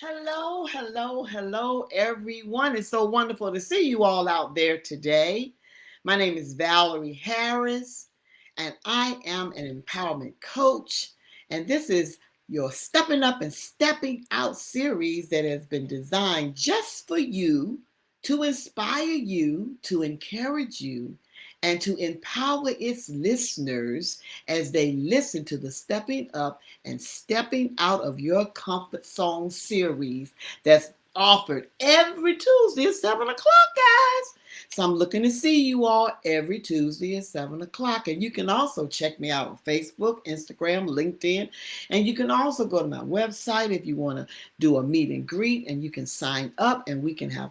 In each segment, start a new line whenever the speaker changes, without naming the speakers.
Hello, hello, hello, everyone. It's so wonderful to see you all out there today. My name is Valerie Harris, and I am an empowerment coach. And this is your Stepping Up and Stepping Out series that has been designed just for you to inspire you, to encourage you, and to empower its listeners as they listen to the Stepping Up and Stepping Out of Your Comfort Zone series that's offered every Tuesday at 7 o'clock, guys. So I'm looking to see you all every Tuesday at 7 o'clock. And you can also check me out on Facebook, Instagram, LinkedIn. And you can also go to my website if you want to do a meet and greet, and you can sign up and we can have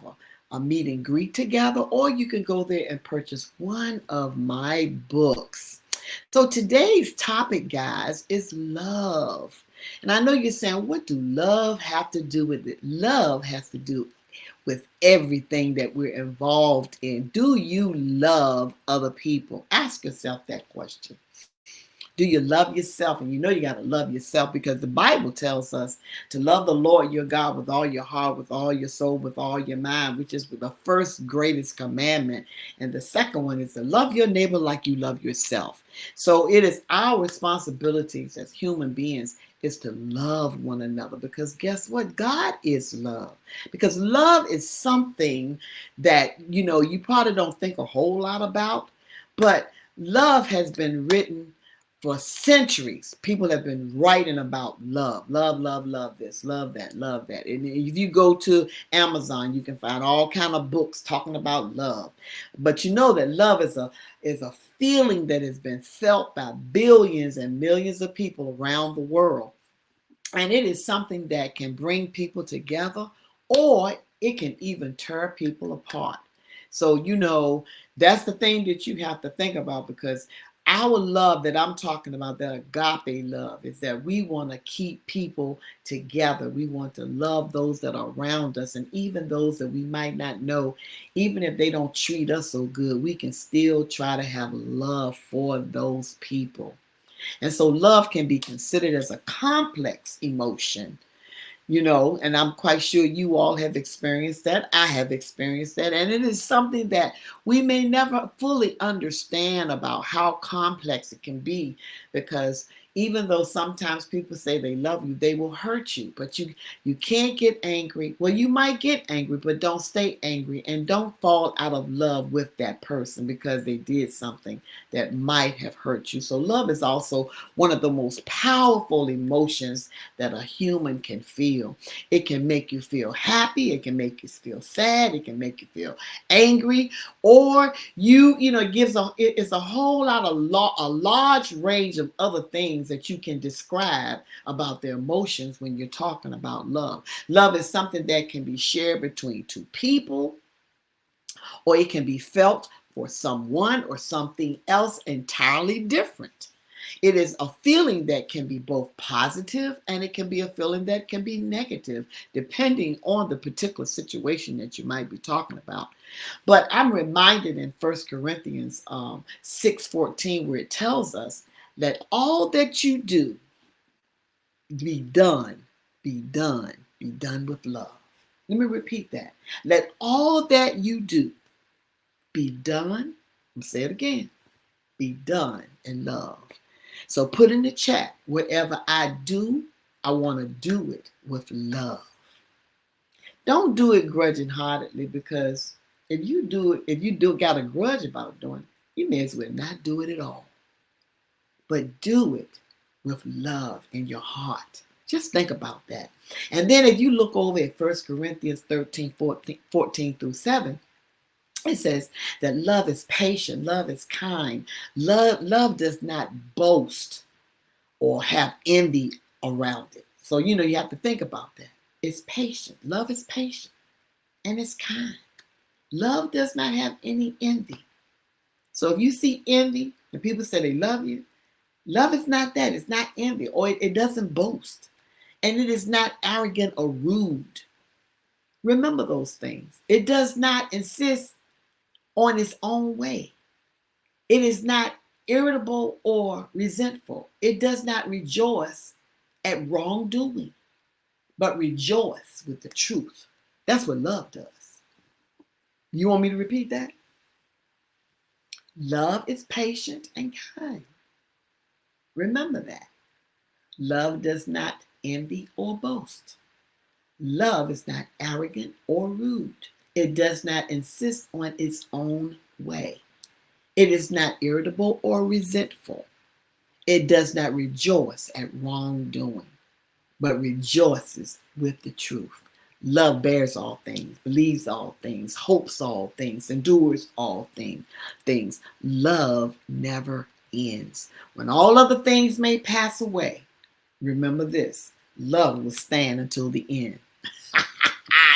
a meet and greet together, or you can go there and purchase one of my books. So today's topic, guys, is love. And I know you're saying, what do love have to do with it? Love has to do with everything that we're involved in. Do you love other people? Ask yourself that question. Do you love yourself? And you know you got to love yourself because the Bible tells us to love the Lord your God with all your heart, with all your soul, with all your mind, which is the first greatest commandment. And the second one is to love your neighbor like you love yourself. So it is our responsibilities as human beings is to love one another, because guess what? God is love. Because love is something that, you probably don't think a whole lot about, but love has been written for centuries. People have been writing about love. Love, love, love this, love that, love that. And if you go to Amazon, you can find all kind of books talking about love. But you know that love is a feeling that has been felt by billions and millions of people around the world. And it is something that can bring people together, or it can even tear people apart. So, that's the thing that you have to think about, because our love that I'm talking about, that agape love, is that we want to keep people together. We want to love those that are around us, and even those that we might not know. Even if they don't treat us so good, we can still try to have love for those people. And so love can be considered as a complex emotion, and I'm quite sure you all have experienced that. I have experienced that. And it is something that we may never fully understand about how complex it can be, because even though sometimes people say they love you, they will hurt you. But you can't get angry. Well, you might get angry, but don't stay angry, and don't fall out of love with that person because they did something that might have hurt you. So love is also one of the most powerful emotions that a human can feel. It can make you feel happy, it can make you feel sad, it can make you feel angry, or it's a whole lot of a large range of other things that you can describe about their emotions when you're talking about love. Love is something that can be shared between two people, or it can be felt for someone or something else entirely different. It is a feeling that can be both positive, and it can be a feeling that can be negative, depending on the particular situation that you might be talking about. But I'm reminded in 1 Corinthians 6:14, where it tells us, let all that you do be done, be done with love. Let me repeat that. Let all that you do be done, I'll say it again, be done in love. So put in the chat, whatever I do, I want to do it with love. Don't do it grudging heartedly, because if you do got a grudge about doing it, you may as well not do it at all. But do it with love in your heart. Just think about that. And then if you look over at 1 Corinthians 13, 14 through 7, it says that love is patient, love is kind, love does not boast or have envy around it. So you have to think about that. It's patient. Love is patient and it's kind. Love does not have any envy. So if you see envy and people say they love you, love is not that. It's not envy, or it doesn't boast, and it is not arrogant or rude. Remember those things. It does not insist on its own way. It is not irritable or resentful. It does not rejoice at wrongdoing, but rejoice with the truth. That's what love does. You want me to repeat that? Love is patient and kind. Remember that. Love does not envy or boast. Love is not arrogant or rude. It does not insist on its own way. It is not irritable or resentful. It does not rejoice at wrongdoing, but rejoices with the truth. Love bears all things, believes all things, hopes all things, endures all things. Love never ends. When all other things may pass away, remember this: love will stand until the end.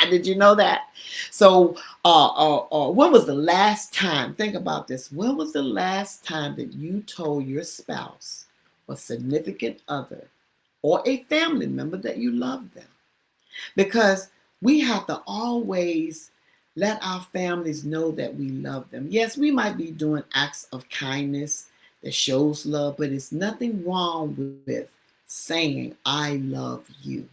Did you know that? So, when was the last time? Think about this. When was the last time that you told your spouse or significant other or a family member that you love them? Because we have to always let our families know that we love them. Yes, we might be doing acts of kindness that shows love, but it's nothing wrong with saying, I love you,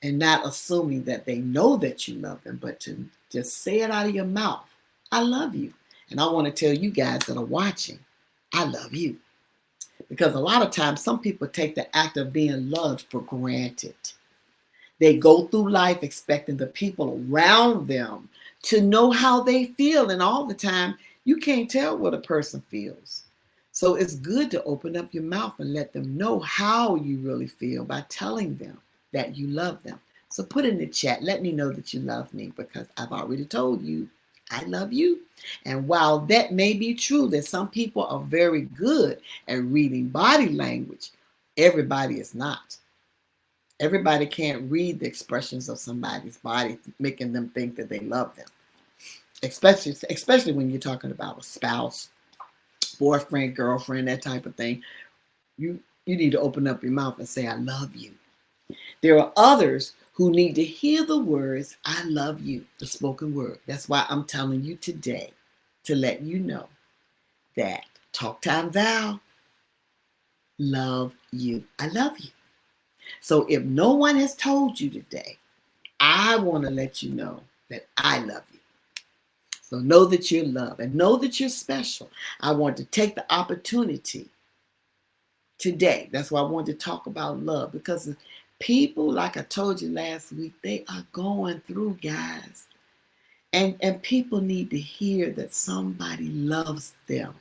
and not assuming that they know that you love them, but to just say it out of your mouth. I love you. And I want to tell you guys that are watching, I love you. Because a lot of times, some people take the act of being loved for granted. They go through life expecting the people around them to know how they feel. And all the time, you can't tell what a person feels. So it's good to open up your mouth and let them know how you really feel by telling them that you love them. So put in the chat, let me know that you love me, because I've already told you I love you. And while that may be true that some people are very good at reading body language, everybody is not. Everybody can't read the expressions of somebody's body, making them think that they love them. Especially when you're talking about a spouse, boyfriend, girlfriend, that type of thing. You need to open up your mouth and say, I love you. There are others who need to hear the words, I love you, the spoken word. That's why I'm telling you today to let you know that Talk Time Val, love you. I love you. So if no one has told you today, I want to let you know that I love you. So know that you're loved and know that you're special. I want to take the opportunity today. That's why I wanted to talk about love, because people, like I told you last week, they are going through, guys. And people need to hear that somebody loves them.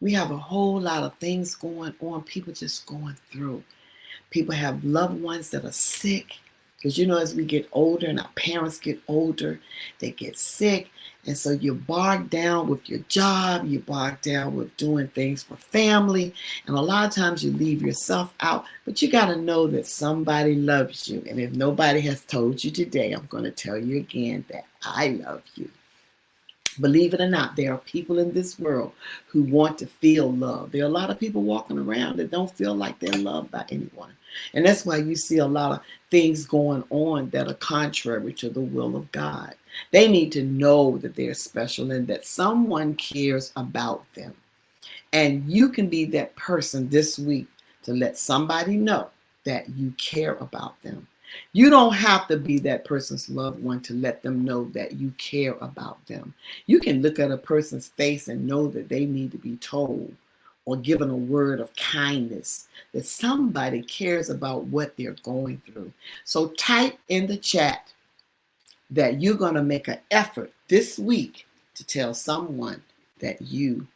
We have a whole lot of things going on. People just going through. People have loved ones that are sick. Because as we get older and our parents get older, they get sick. And so you're bogged down with your job. You're bogged down with doing things for family. And a lot of times you leave yourself out. But you got to know that somebody loves you. And if nobody has told you today, I'm going to tell you again that I love you. Believe it or not, there are people in this world who want to feel love. There are a lot of people walking around that don't feel like they're loved by anyone. And that's why you see a lot of things going on that are contrary to the will of God. They need to know that they're special and that someone cares about them. And you can be that person this week to let somebody know that you care about them. You don't have to be that person's loved one to let them know that you care about them. You can look at a person's face and know that they need to be told or given a word of kindness, that somebody cares about what they're going through. So type in the chat that you're going to make an effort this week to tell someone that you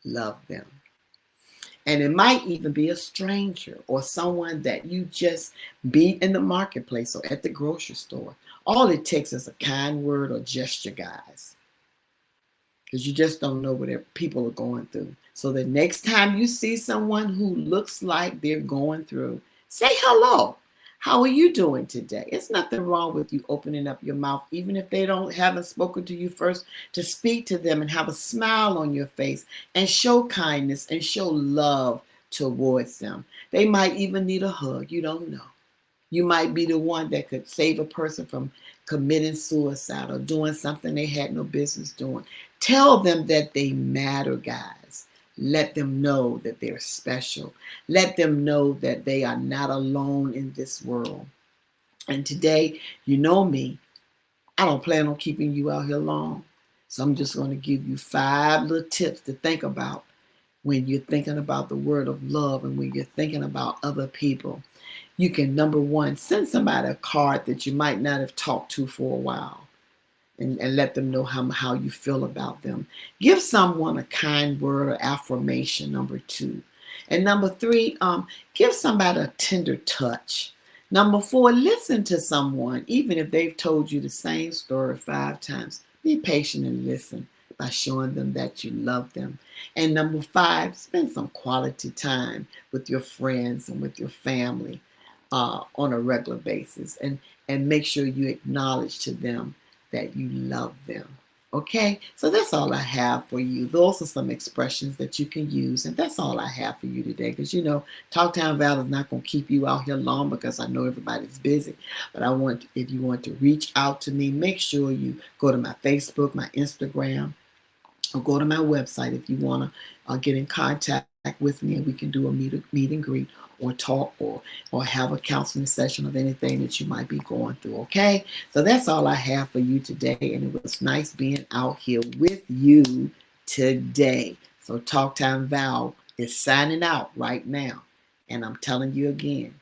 love them. And it might even be a stranger or someone that you just meet in the marketplace or at the grocery store. All it takes is a kind word or gesture, guys. Because you just don't know what people are going through. So the next time you see someone who looks like they're going through, say hello. How are you doing today? It's nothing wrong with you opening up your mouth, even if they haven't spoken to you first, to speak to them and have a smile on your face and show kindness and show love towards them. They might even need a hug. You don't know. You might be the one that could save a person from committing suicide or doing something they had no business doing. Tell them that they matter, guys. Let them know that they're special. Let them know that they are not alone in this world. And today, you know me, I don't plan on keeping you out here long. So I'm just going to give you 5 little tips to think about when you're thinking about the word of love and when you're thinking about other people. You can, number one, send somebody a card that you might not have talked to for a while. And let them know how you feel about them. Give someone a kind word or affirmation, number two. And number three, give somebody a tender touch. Number four, listen to someone, even if they've told you the same story 5 times. Be patient and listen by showing them that you love them. And number five, spend some quality time with your friends and with your family on a regular basis. And make sure you acknowledge to them that you love them. Okay, so that's all I have for you. Those are some expressions that you can use, and that's all I have for you today. Because Talk Time Val is not going to keep you out here long because I know everybody's busy. But if you want to reach out to me, make sure you go to my Facebook, my Instagram, or go to my website if you want to get in contact with me, and we can do a meet and greet or talk or have a counseling session of anything that you might be going through. Okay, so that's all I have for you today, and it was nice being out here with you today. So Talk Time Val is signing out right now, and I'm telling you again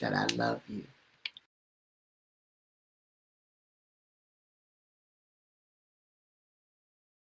that I love you.